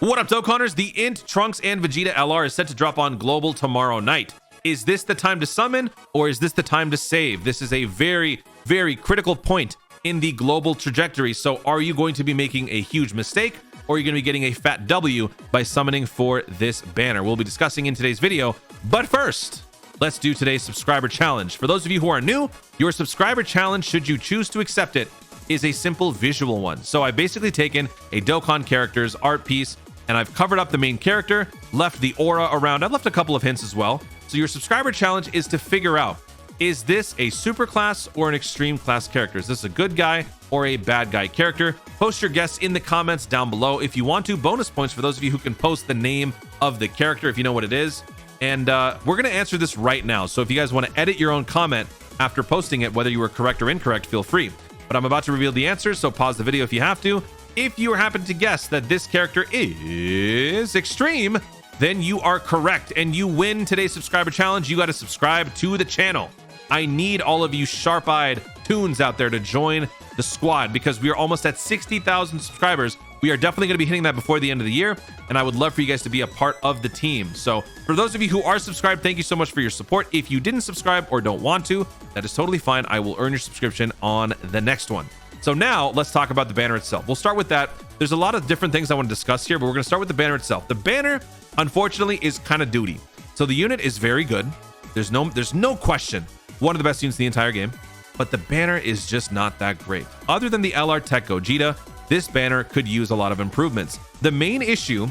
What up, Dokkaners? The INT, Trunks, and Vegeta LR is set to drop on global tomorrow night. Is this the time to summon, or is this the time to save? This is a very, very critical point in the global trajectory. So are you going to be making a huge mistake, or are you going to be getting a fat W by summoning for this banner? We'll be discussing in today's video. But first, let's do today's subscriber challenge. For those of you who are new, your subscriber challenge, should you choose to accept it, is a simple visual one. So I've basically taken a Dokkan character's art piece and I've covered up the main character, left the aura around. I've left a couple of hints as well. So your subscriber challenge is to figure out, is this a super class or an extreme class character? Is this a good guy or a bad guy character? Post your guess in the comments down below. If you want to, bonus points for those of you who can post the name of the character if you know what it is. And we're going to answer this right now. So if you guys want to edit your own comment after posting it, whether you were correct or incorrect, feel free. But I'm about to reveal the answers, so pause the video if you have to. If you happen to guess that this character is extreme, then you are correct and you win today's subscriber challenge. You got to subscribe to the channel. I need all of you sharp-eyed toons out there to join the squad because we are almost at 60,000 subscribers. We are definitely going to be hitting that before the end of the year, and I would love for you guys to be a part of the team. So for those of you who are subscribed, thank you so much for your support. If you didn't subscribe or don't want to, that is totally fine. I will earn your subscription on the next one. So now let's talk about the banner itself. We'll start with that. There's a lot of different things I want to discuss here, but we're going to start with the banner itself. The banner, unfortunately, is kind of duty. So the unit is very good. There's no question, one of the best units in the entire game, but the banner is just not that great. Other than the LR Tech Gogeta, this banner could use a lot of improvements. The main issue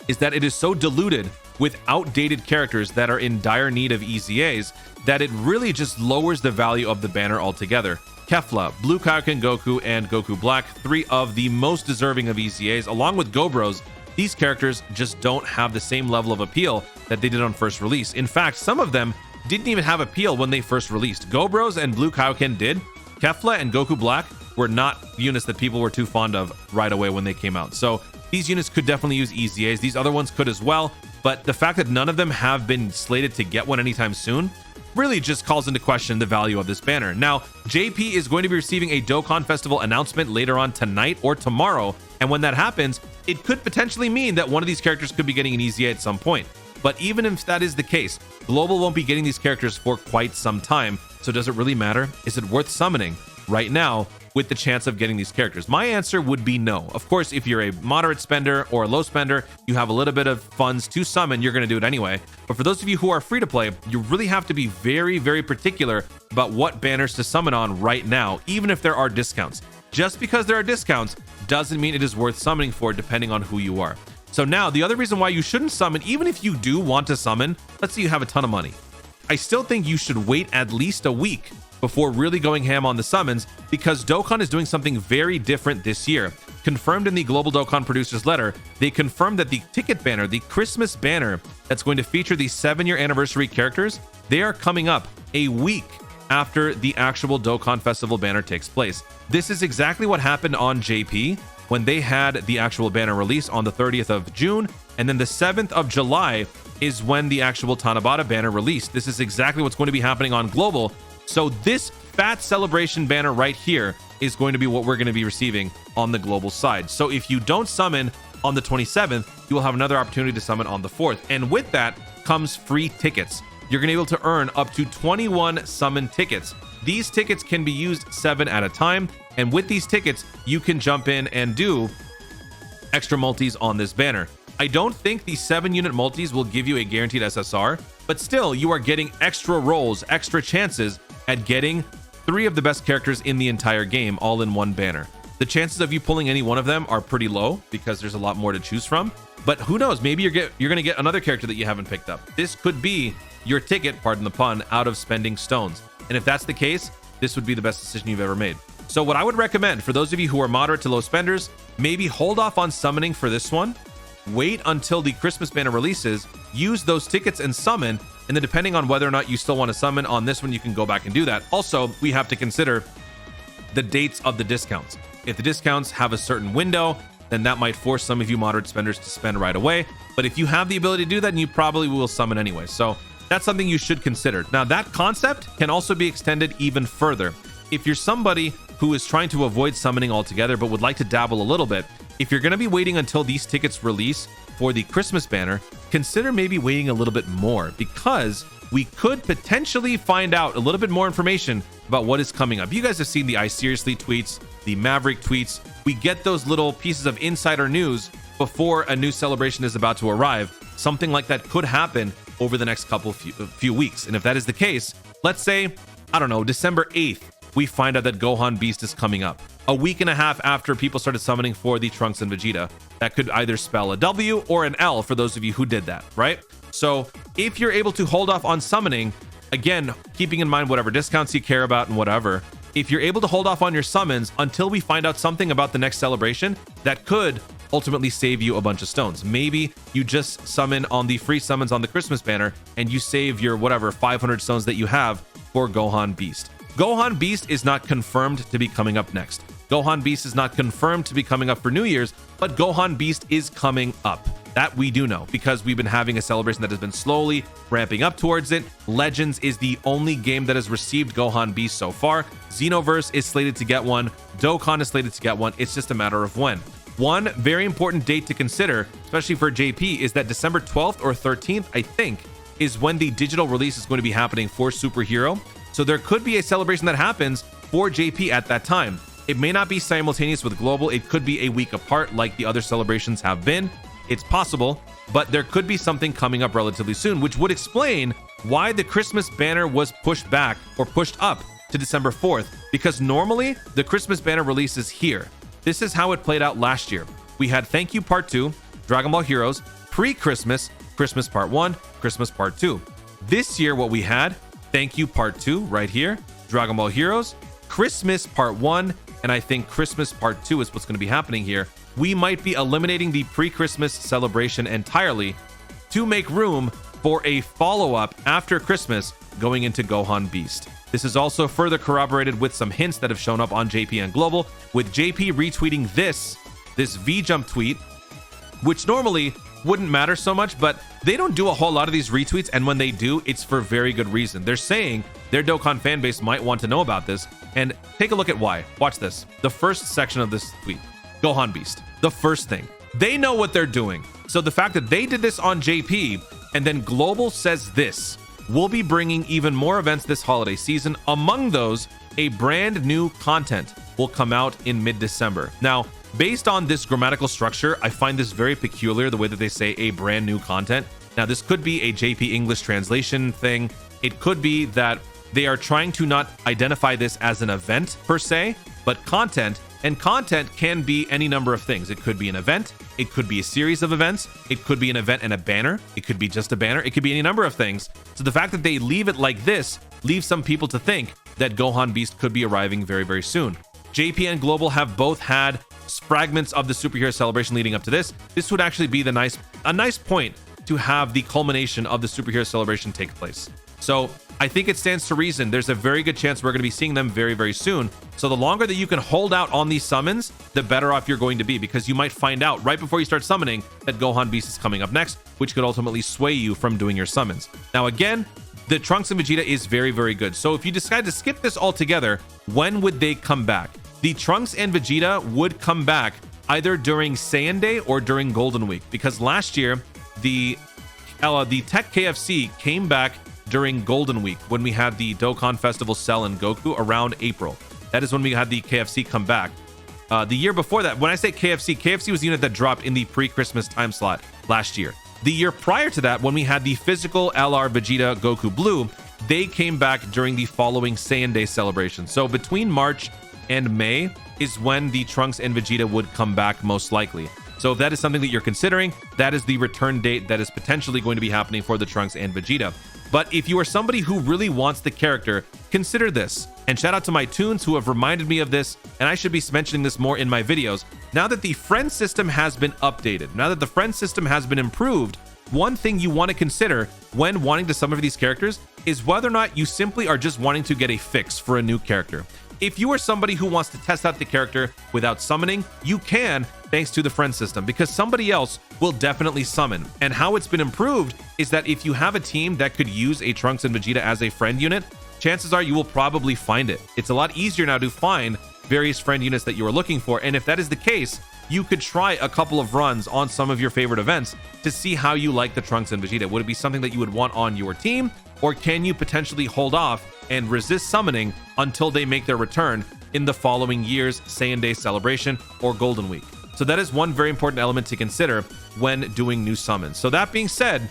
is that it is so diluted with outdated characters that are in dire need of EZAs that it really just lowers the value of the banner altogether. Kefla, Blue Kaioken Goku, and Goku Black, three of the most deserving of EZAs, along with Gobros. These characters just don't have the same level of appeal that they did on first release. In fact, some of them didn't even have appeal when they first released. Gobros and Blue Kaioken did. Kefla and Goku Black were not units that people were too fond of right away when they came out. So these units could definitely use EZAs. These other ones could as well. But the fact that none of them have been slated to get one anytime soon really just calls into question the value of this banner. Now, JP is going to be receiving a Dokkan Festival announcement later on tonight or tomorrow. And when that happens, it could potentially mean that one of these characters could be getting an EZA at some point. But even if that is the case, Global won't be getting these characters for quite some time. So does it really matter? Is it worth summoning right now with the chance of getting these characters? My answer would be no. Of course, if you're a moderate spender or a low spender, you have a little bit of funds to summon, you're going to do it anyway. But for those of you who are free to play, you really have to be very, very particular about what banners to summon on right now, even if there are discounts. Just because there are discounts doesn't mean it is worth summoning for, depending on who you are. So now, the other reason why you shouldn't summon, even if you do want to summon, let's say you have a ton of money, I still think you should wait at least a week before really going ham on the summons, because Dokkan is doing something very different this year. Confirmed in the Global Dokkan Producers letter, they confirmed that the ticket banner, the Christmas banner that's going to feature the 7-year anniversary characters, they are coming up a week after the actual Dokkan Festival banner takes place. This is exactly what happened on JP when they had the actual banner release on the 30th of June, and then the 7th of July is when the actual Tanabata banner released. This is exactly what's going to be happening on Global. So this fat celebration banner right here is going to be what we're going to be receiving on the global side. So if you don't summon on the 27th, you will have another opportunity to summon on the 4th. And with that comes free tickets. You're going to be able to earn up to 21 summon tickets. These tickets can be used 7 at a time. And with these tickets, you can jump in and do extra multis on this banner. I don't think the 7-unit multis will give you a guaranteed SSR, but still you are getting extra rolls, extra chances at getting 3 of the best characters in the entire game all in one banner. The chances of you pulling any one of them are pretty low because there's a lot more to choose from, but who knows, maybe you're going to get another character that you haven't picked up. This could be your ticket, pardon the pun, out of spending stones. And if that's the case, this would be the best decision you've ever made. So what I would recommend for those of you who are moderate to low spenders, maybe hold off on summoning for this one. Wait until the Christmas banner releases, use those tickets and summon, and then depending on whether or not you still want to summon on this one, you can go back and do that. Also, we have to consider the dates of the discounts. If the discounts have a certain window, then that might force some of you moderate spenders to spend right away. But if you have the ability to do that, then you probably will summon anyway. So that's something you should consider. Now, that concept can also be extended even further. If you're somebody who is trying to avoid summoning altogether but would like to dabble a little bit, if you're going to be waiting until these tickets release for the Christmas banner, consider maybe waiting a little bit more, because we could potentially find out a little bit more information about what is coming up. You guys have seen the I Seriously tweets, the Maverick tweets. We get those little pieces of insider news before a new celebration is about to arrive. Something like that could happen over the next few weeks. And if that is the case, let's say, I don't know, December 8th, we find out that Gohan Beast is coming up. A week and a half after people started summoning for the Trunks and Vegeta. That could either spell a W or an L for those of you who did that, right? So if you're able to hold off on summoning, again, keeping in mind whatever discounts you care about and whatever, if you're able to hold off on your summons until we find out something about the next celebration, that could ultimately save you a bunch of stones. Maybe you just summon on the free summons on the Christmas banner and you save your whatever 500 stones that you have for Gohan Beast. Gohan Beast is not confirmed to be coming up next. Gohan Beast is not confirmed to be coming up for New Year's, but Gohan Beast is coming up. That we do know, because we've been having a celebration that has been slowly ramping up towards it. Legends is the only game that has received Gohan Beast so far. Xenoverse is slated to get one. Dokkan is slated to get one. It's just a matter of when. One very important date to consider, especially for JP, is that December 12th or 13th, I think, is when the digital release is going to be happening for Superhero. So there could be a celebration that happens for JP at that time. It may not be simultaneous with Global. It could be a week apart like the other celebrations have been. It's possible, but there could be something coming up relatively soon, which would explain why the Christmas banner was pushed back or pushed up to December 4th, because normally the Christmas banner releases here. This is how it played out last year. We had Thank You Part 2, Dragon Ball Heroes, pre-Christmas, Christmas Part 1, Christmas Part 2. This year, what we had, Thank You Part 2 right here, Dragon Ball Heroes, Christmas Part 1, and I think Christmas Part 2 is what's going to be happening here. We might be eliminating the pre-Christmas celebration entirely to make room for a follow-up after Christmas going into Gohan Beast. This is also further corroborated with some hints that have shown up on JP and Global, with JP retweeting this V-Jump tweet, which normally wouldn't matter so much, but they don't do a whole lot of these retweets, and when they do, it's for very good reason. They're saying their Dokkan fan base might want to know about this, and take a look at why. Watch this. The first section of this tweet. Gohan Beast. The first thing. They know what they're doing. So the fact that they did this on JP, and then Global says this, we'll be bringing even more events this holiday season. Among those, a brand new content will come out in mid-December. Now, based on this grammatical structure, I find this very peculiar, the way that they say a brand new content. Now, this could be a JP English translation thing. It could be that they are trying to not identify this as an event per se, but content. And content can be any number of things. It could be an event. It could be a series of events. It could be an event and a banner. It could be just a banner. It could be any number of things. So the fact that they leave it like this leaves some people to think that Gohan Beast could be arriving very, very soon. JP and Global have both had fragments of the superhero celebration leading up to this. This would actually be a nice point to have the culmination of the superhero celebration take place. So I think it stands to reason there's a very good chance we're going to be seeing them very, very soon. So the longer that you can hold out on these summons, the better off you're going to be, because you might find out right before you start summoning that Gohan Beast is coming up next, which could ultimately sway you from doing your summons. Now, again, the Trunks and Vegeta is very, very good. So if you decide to skip this altogether, when would they come back? The Trunks and Vegeta would come back either during Saiyan Day or during Golden Week, because last year, the Tech KFC came back during Golden Week when we had the Dokkan Festival Cell and Goku around April. That is when we had the KFC come back. The year before that, when I say KFC was the unit that dropped in the pre-Christmas time slot last year. The year prior to that, when we had the physical LR Vegeta Goku Blue, they came back during the following Saiyan Day celebration. So between March and May is when the Trunks and Vegeta would come back most likely. So if that is something that you're considering, that is the return date that is potentially going to be happening for the Trunks and Vegeta. But if you are somebody who really wants the character, consider this. And shout out to my tunes who have reminded me of this, and I should be mentioning this more in my videos. Now that the friend system has been updated, now that the friend system has been improved, one thing you want to consider when wanting to summon these characters is whether or not you simply are just wanting to get a fix for a new character. If you are somebody who wants to test out the character without summoning, you can, thanks to the friend system, because somebody else will definitely summon. And how it's been improved is that if you have a team that could use a Trunks and Vegeta as a friend unit, chances are you will probably find it. It's a lot easier now to find various friend units that you are looking for. And if that is the case, you could try a couple of runs on some of your favorite events to see how you like the Trunks and Vegeta. Would it be something that you would want on your team, or can you potentially hold off and resist summoning until they make their return in the following year's Saiyan Day celebration or Golden Week? So that is one very important element to consider when doing new summons. So that being said,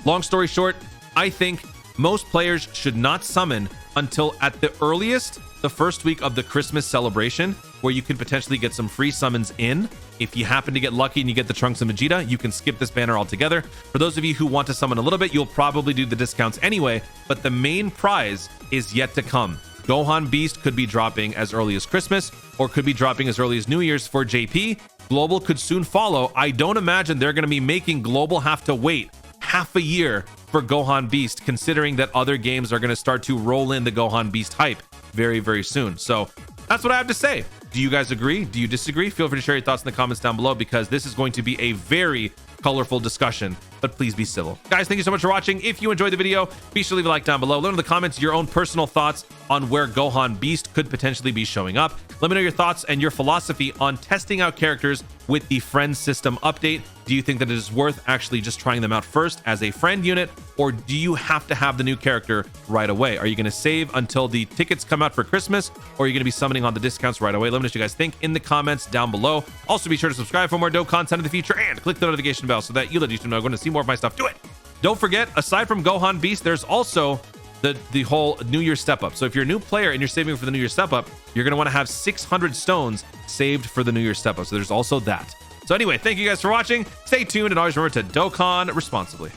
long story short, I think most players should not summon until at the earliest the first week of the Christmas celebration, where you can potentially get some free summons in. If you happen to get lucky and you get the Trunks and Vegeta, you can skip this banner altogether. For those of you who want to summon a little bit, you'll probably do the discounts anyway, but the main prize is yet to come. Gohan Beast could be dropping as early as Christmas, or could be dropping as early as New Year's for JP. Global could soon follow. I don't imagine they're going to be making Global have to wait half a year for Gohan Beast, considering that other games are going to start to roll in the Gohan Beast hype very, very soon. So that's what I have to say. Do you guys agree? Do you disagree? Feel free to share your thoughts in the comments down below, because this is going to be a very colorful discussion, but please be civil. Guys, thank you so much for watching. If you enjoyed the video, be sure to leave a like down below. Let me know in the comments your own personal thoughts on where Gohan Beast could potentially be showing up. Let me know your thoughts and your philosophy on testing out characters with the friend system update. Do you think that it is worth actually just trying them out first as a friend unit, or do you have to have the new character right away? Are you going to save until the tickets come out for Christmas, or are you going to be summoning on the discounts right away? Let me know what you guys think in the comments down below. Also, be sure to subscribe for more dope content in the future, and click the notification bell so that you let YouTube know I'm going to see more of my stuff. Do it. Don't forget, aside from Gohan Beast, there's also the whole New Year step up. So if you're a new player and you're saving for the New Year step up, you're going to want to have 600 stones saved for the New Year step up. So there's also that. So anyway, thank you guys for watching. Stay tuned, and always remember to Dokkan responsibly.